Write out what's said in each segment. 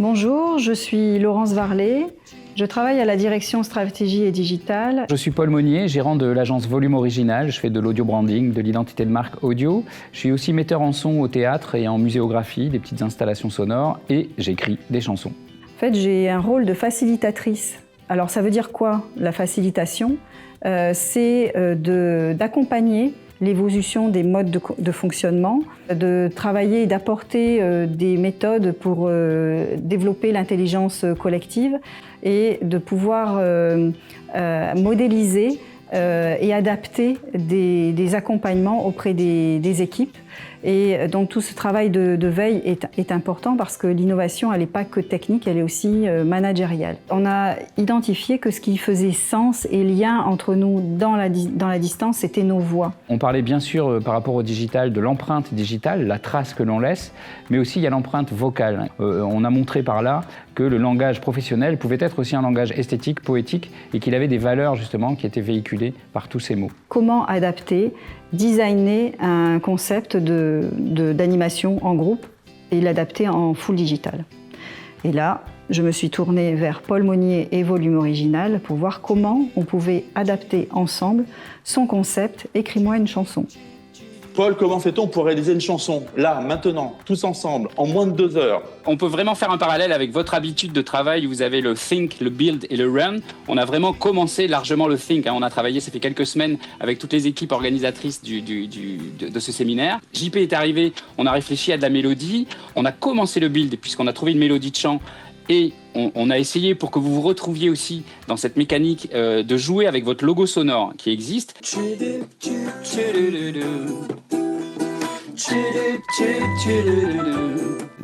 Bonjour, je suis Laurence Varlet. Je travaille à la direction stratégie et digitale. Je suis Paul Monnier, gérant de l'agence Volume Original. Je fais de l'audio branding, de l'identité de marque audio. Je suis aussi metteur en son au théâtre et en muséographie, des petites installations sonores, et j'écris des chansons. En fait, j'ai un rôle de facilitatrice. Alors, ça veut dire quoi, la facilitation ? C'est d'accompagner l'évolution des modes de fonctionnement, de travailler et d'apporter des méthodes pour développer l'intelligence collective et de pouvoir modéliser et adapter des accompagnements auprès des équipes. Et donc tout ce travail de veille est important parce que l'innovation, elle n'est pas que technique, elle est aussi managériale. On a identifié que ce qui faisait sens et lien entre nous dans la distance, c'était nos voix. On parlait bien sûr par rapport au digital de l'empreinte digitale, la trace que l'on laisse, mais aussi il y a l'empreinte vocale. On a montré par là que le langage professionnel pouvait être aussi un langage esthétique, poétique, et qu'il avait des valeurs justement qui étaient véhiculées par tous ces mots. Comment adapter, designer un concept d'animation en groupe et l'adapter en full digital. Et là, je me suis tournée vers Paul Monnier et Volume Original pour voir comment on pouvait adapter ensemble son concept « Écris-moi une chanson ». Paul, comment fait-on pour réaliser une chanson, là, maintenant, tous ensemble, en moins de 2 heures? On peut vraiment faire un parallèle avec votre habitude de travail où vous avez le think, le build et le run. On a vraiment commencé largement le think. On a travaillé, ça fait quelques semaines, avec toutes les équipes organisatrices de ce séminaire. JP est arrivé, on a réfléchi à de la mélodie. On a commencé le build puisqu'on a trouvé une mélodie de chant. Et on a essayé pour que vous vous retrouviez aussi dans cette mécanique de jouer avec votre logo sonore qui existe.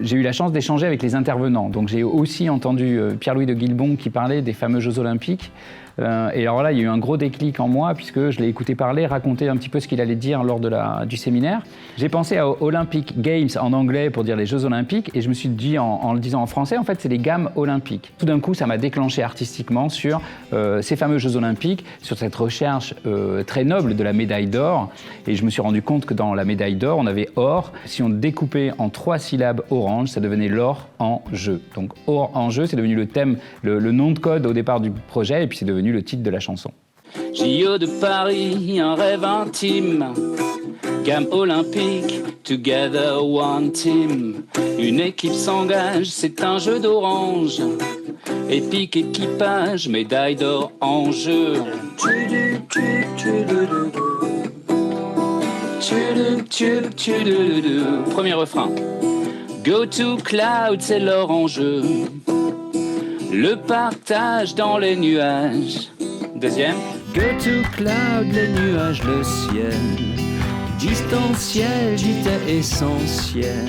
J'ai eu la chance d'échanger avec les intervenants. Donc j'ai aussi entendu Pierre-Louis de Guilbon qui parlait des fameux Jeux Olympiques. Et alors là, il y a eu un gros déclic en moi puisque je l'ai écouté parler, raconter un petit peu ce qu'il allait dire lors du séminaire. J'ai pensé à Olympic Games en anglais pour dire les Jeux Olympiques et je me suis dit en le disant en français, en fait, c'est les gammes olympiques. Tout d'un coup, ça m'a déclenché artistiquement sur ces fameux Jeux Olympiques, sur cette recherche très noble de la médaille d'or. Et je me suis rendu compte que dans la médaille d'or, on avait or. Si on découpait en 3 syllabes orange, ça devenait l'or en jeu. Donc or en jeu, c'est devenu le thème, le nom de code au départ du projet et puis c'est devenu le titre de la chanson. JO de Paris, un rêve intime. Gamme olympique, together one team. Une équipe s'engage, c'est un jeu d'orange. Épique équipage, médaille d'or en jeu. Premier refrain. Go to cloud, c'est l'or en jeu. Le partage dans les nuages. Deuxième. Go to cloud, les nuages, le ciel. Distanciel, j'étais essentiel.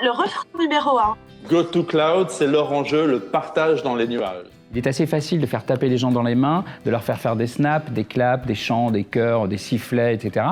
Le refrain numéro 1. Go to cloud, c'est l'or en jeu, le partage dans les nuages. Il est assez facile de faire taper les gens dans les mains, de leur faire des snaps, des claps, des chants, des chœurs, des sifflets, etc.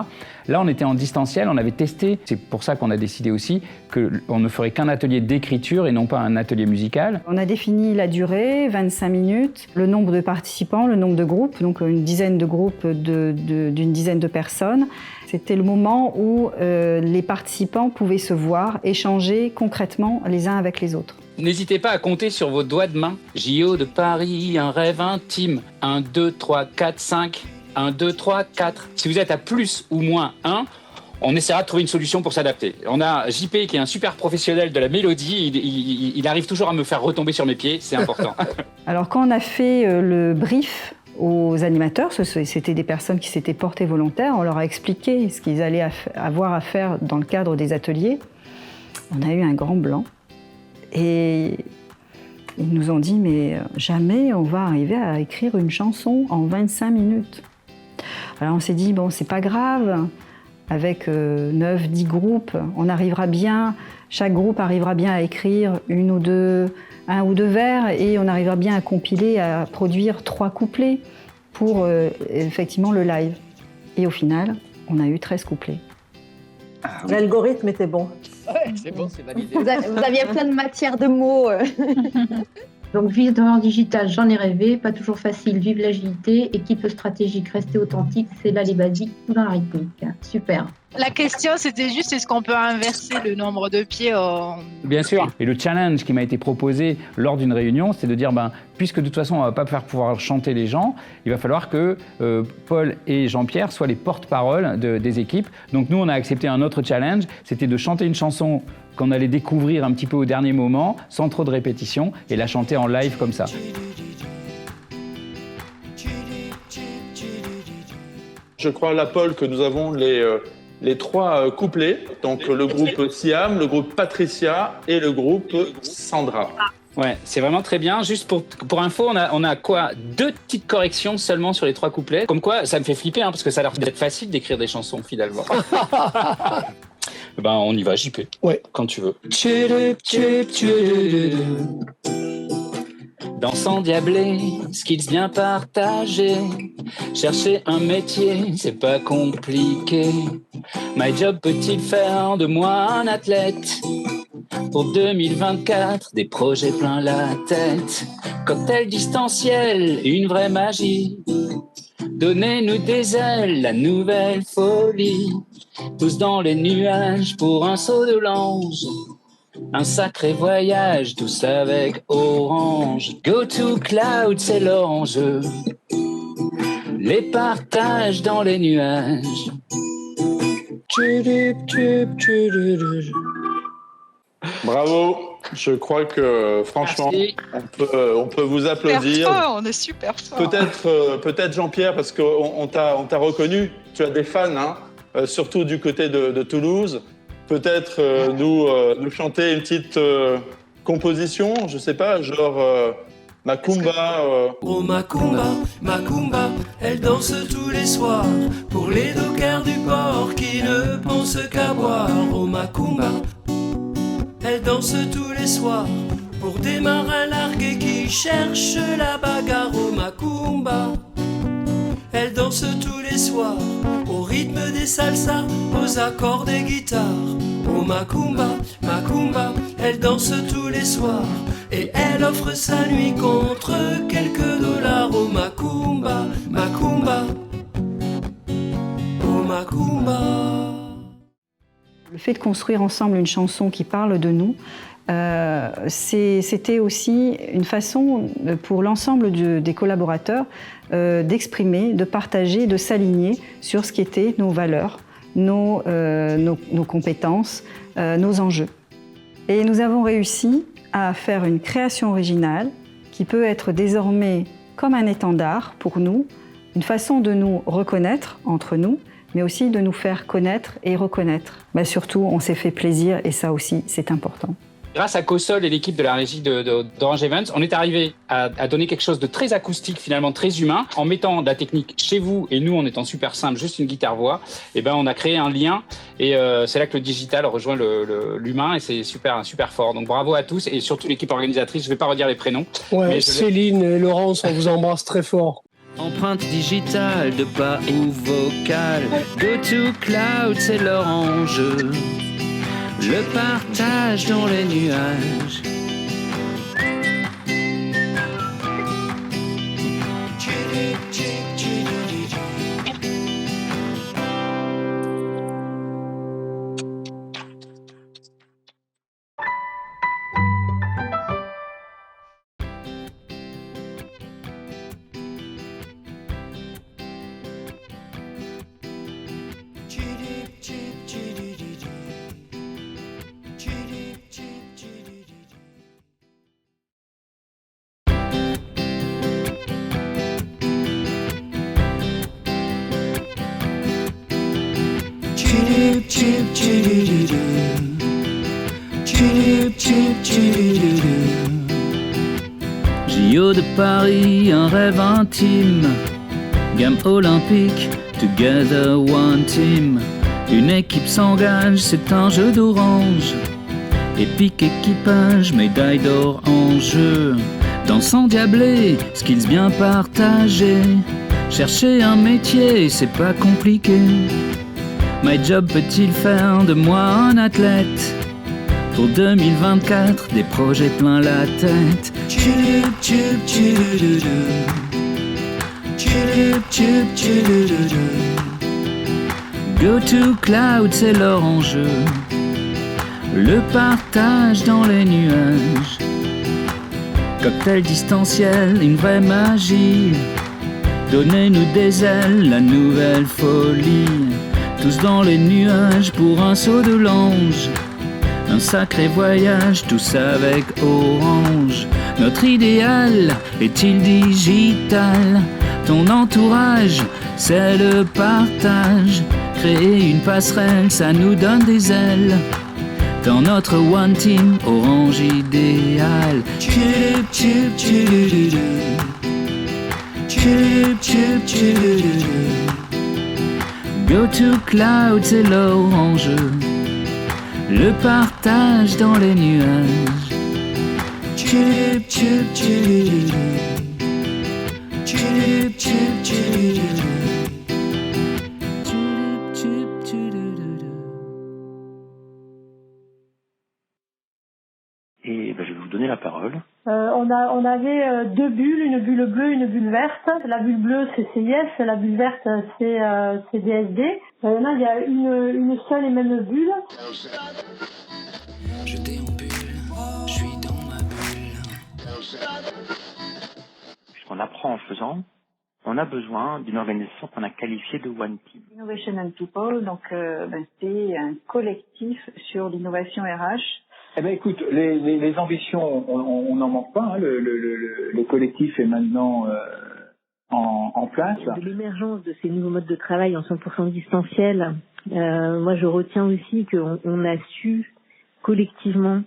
Là, on était en distanciel, on avait testé. C'est pour ça qu'on a décidé aussi qu'on ne ferait qu'un atelier d'écriture et non pas un atelier musical. On a défini la durée, 25 minutes, le nombre de participants, le nombre de groupes, donc une dizaine de groupes d'une dizaine de personnes. C'était le moment où les participants pouvaient se voir, échanger concrètement les uns avec les autres. N'hésitez pas à compter sur vos doigts de main. JO de Paris, un rêve intime. 1, 2, 3, 4, 5. 1, 2, 3, 4. Si vous êtes à plus ou moins 1, on essaiera de trouver une solution pour s'adapter. On a JP qui est un super professionnel de la mélodie. Il arrive toujours à me faire retomber sur mes pieds. C'est important. Alors quand on a fait le brief aux animateurs, c'était des personnes qui s'étaient portées volontaires, on leur a expliqué ce qu'ils allaient avoir à faire dans le cadre des ateliers. On a eu un grand blanc. Et ils nous ont dit, mais jamais on va arriver à écrire une chanson en 25 minutes. Alors on s'est dit, bon, c'est pas grave, avec 9-10 groupes, on arrivera bien, chaque groupe arrivera bien à écrire un ou deux vers et on arrivera bien à compiler, à produire 3 couplets pour effectivement le live. Et au final, on a eu 13 couplets. L'algorithme était bon. Ouais, c'est bon, c'est validé. Vous aviez plein de matière de mots. Donc, visiteur digital, j'en ai rêvé, pas toujours facile, vive l'agilité, équipe stratégique, rester authentique, c'est là les basiques, tout dans la rythmique. Super. La question, c'était juste, est-ce qu'on peut inverser le nombre de pieds en... Bien sûr. Et le challenge qui m'a été proposé lors d'une réunion, c'est de dire, puisque de toute façon, on ne va pas pouvoir chanter les gens, il va falloir que Paul et Jean-Pierre soient les porte-parole des équipes. Donc nous, on a accepté un autre challenge, c'était de chanter une chanson qu'on allait découvrir un petit peu au dernier moment, sans trop de répétition, et la chanter en live comme ça. Je crois, là, Paul, que nous avons les 3 couplets, donc le groupe Siam, le groupe Patricia et le groupe Sandra. Ouais, c'est vraiment très bien. Juste pour info, on a quoi 2 petites corrections seulement sur les 3 couplets. Comme quoi, ça me fait flipper, parce que ça a l'air d'être facile d'écrire des chansons, finalement. On y va, JP. Ouais. Quand tu veux. Dans s'endiabler, skills bien partagés. Chercher un métier, c'est pas compliqué. My job peut-il faire de moi un athlète? Pour 2024, des projets plein la tête. Cocktail distanciel, une vraie magie. Donnez-nous des ailes, la nouvelle folie. Tous dans les nuages pour un saut de l'ange. Un sacré voyage, tous avec Orange. Go to cloud, c'est l'enjeu. Les partages dans les nuages. Bravo. Je crois que, franchement, on peut vous applaudir. On est super fort. Peut-être Jean-Pierre, parce qu'on t'a reconnu. Tu as des fans, surtout du côté de Toulouse. Peut-être nous chanter une petite composition, je sais pas, genre Macumba. Oh Macumba, Macumba, elle danse tous les soirs pour les dockers du port qui ne pensent qu'à boire. Oh Macumba, elle danse tous les soirs pour des marins largués qui cherchent la bagarre. Oh Macumba, elle danse tous les soirs au rythme des salsas, aux accords des guitares. Oh Macumba, Macumba, elle danse tous les soirs et elle offre sa nuit contre quelques dollars. Oh Macumba, Macumba, oh Macumba. Le fait de construire ensemble une chanson qui parle de nous, c'était aussi une façon pour l'ensemble des collaborateurs d'exprimer, de partager, de s'aligner sur ce qui étaient nos valeurs, nos compétences, nos enjeux. Et nous avons réussi à faire une création originale qui peut être désormais comme un étendard pour nous, une façon de nous reconnaître entre nous, mais aussi de nous faire connaître et reconnaître. Surtout, on s'est fait plaisir et ça aussi, c'est important. Grâce à Cossol et l'équipe de la régie d'Orange Events, on est arrivé à donner quelque chose de très acoustique, finalement très humain, en mettant de la technique chez vous et nous en étant super simple, juste une guitare-voix. Et on a créé un lien et c'est là que le digital rejoint l'humain et c'est super fort. Donc bravo à tous et surtout l'équipe organisatrice. Je vais pas redire les prénoms. Ouais, mais Céline et Laurence, on vous embrasse très fort. Empreinte digitale de pas ou vocale. Go to cloud, c'est leur enjeu. Le partage dans les nuages. JO de Paris, un rêve intime. Gamme olympique, together one team. Une équipe s'engage, c'est un jeu d'orange. Épique équipage, médaille d'or en jeu. Dans s'endiabler, skills bien partagés. Chercher un métier, c'est pas compliqué. My job peut-il faire de moi un athlète? Pour 2024, des projets plein la tête. Tchouloup, tchoup, tchoulouloulou. Tchouloup, tchoup, tchoulouloulou. Go to cloud, c'est leur enjeu. Le partage dans les nuages. Cocktail distanciel, une vraie magie. Donnez-nous des ailes, la nouvelle folie. Tous dans les nuages pour un saut de l'ange. Un sacré voyage, tous avec Orange. Notre idéal est-il digital? Ton entourage, c'est le partage. Créer une passerelle, ça nous donne des ailes. Dans notre One Team, Orange idéal. Tchouloup, tchoup, tchoulouloulou. Tchouloup, tchoup, tchoulouloulou. Go to cloud, c'est l'orange. Le partage dans les nuages. Tchouloup, tchoup, tchoulouloulou. Tchouloup, tchoup, tchoulouloulou. Et je vais vous donner la parole. On avait 2 bulles, une bulle bleue, une bulle verte. La bulle bleue, c'est CIS, la bulle verte, c'est DSD. Là, il y a une seule et même bulle. Je déambule, je suis dans ma bulle. Puisqu'on apprend en faisant, on a besoin d'une organisation qu'on a qualifiée de One Team. Innovation and People, donc c'est un collectif sur l'innovation RH. Eh bien, écoute, les ambitions, on n'en manque pas. Hein. Le collectif est maintenant en place. De l'émergence de ces nouveaux modes de travail en 100% distanciel, moi je retiens aussi qu'on a su collectivement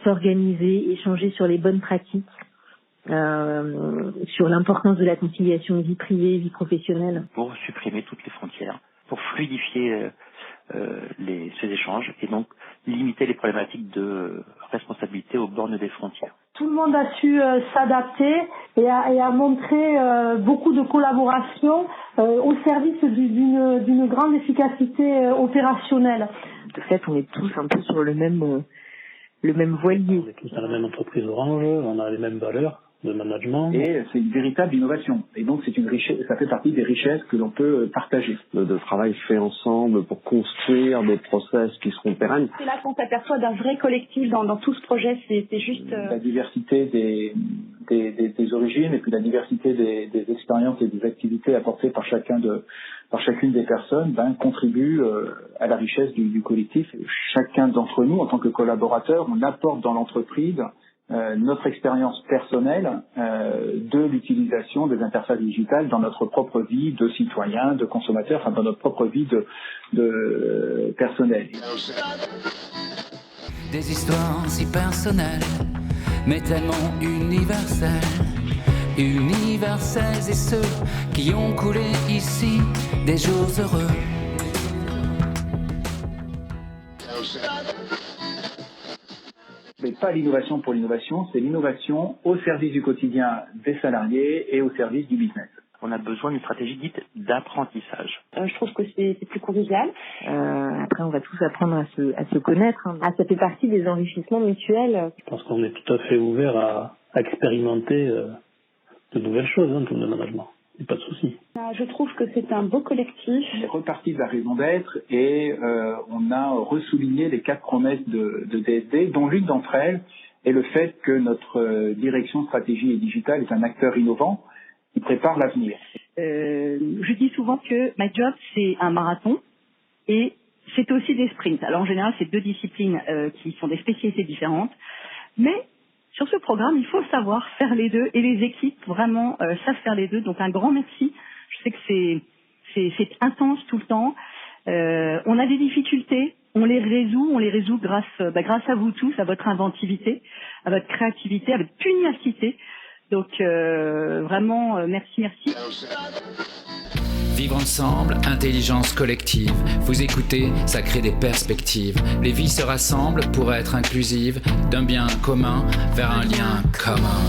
s'organiser, échanger sur les bonnes pratiques, sur l'importance de la conciliation vie privée, vie professionnelle. Pour supprimer toutes les frontières, pour fluidifier ces échanges et donc limiter les problématiques de responsabilité aux bornes des frontières. Tout le monde a su s'adapter et a montré beaucoup de collaboration au service d'une grande efficacité opérationnelle. De fait, on est tous un peu sur le même voilier. On est tous dans la même entreprise Orange, on a les mêmes valeurs de management. Et c'est une véritable innovation. Et donc c'est une richesse, ça fait partie des richesses que l'on peut partager. Le travail fait ensemble pour construire des process qui seront pérennes. C'est là qu'on s'aperçoit d'un vrai collectif dans tout ce projet. C'est juste la diversité des origines et puis la diversité des expériences et des activités apportées par chacune des personnes contribue à la richesse du collectif. Chacun d'entre nous, en tant que collaborateur, on apporte dans l'entreprise notre expérience personnelle de l'utilisation des interfaces digitales dans notre propre vie de citoyen, de consommateur, dans notre propre vie de personnel. Des histoires si personnelles, mais tellement universelles. Universelles et ceux qui ont coulé ici des jours heureux. Mais pas l'innovation pour l'innovation, c'est l'innovation au service du quotidien des salariés et au service du business. On a besoin d'une stratégie dite d'apprentissage. Je trouve que c'est plus convivial. Après, on va tous apprendre à se connaître. Hein. Ça fait partie des enrichissements mutuels. Je pense qu'on est tout à fait ouvert à expérimenter de nouvelles choses dans le management. Il n'y a pas de souci. Je trouve que c'est un beau collectif. On est reparti de la raison d'être et on a ressouligné les 4 promesses de DSD, dont l'une d'entre elles est le fait que notre direction stratégie et digitale est un acteur innovant qui prépare l'avenir. Je dis souvent que my job, c'est un marathon et c'est aussi des sprints. Alors en général, c'est 2 disciplines qui sont des spécialités différentes, mais sur ce programme, il faut savoir faire les deux et les équipes vraiment savent faire les deux. Donc un grand merci. Je sais que c'est intense tout le temps. On a des difficultés, on les résout grâce à vous tous, à votre inventivité, à votre créativité, à votre pugnacité. Donc vraiment merci. Vivre ensemble, intelligence collective. Vous écoutez, ça crée des perspectives. Les vies se rassemblent pour être inclusives, d'un bien commun vers un lien commun.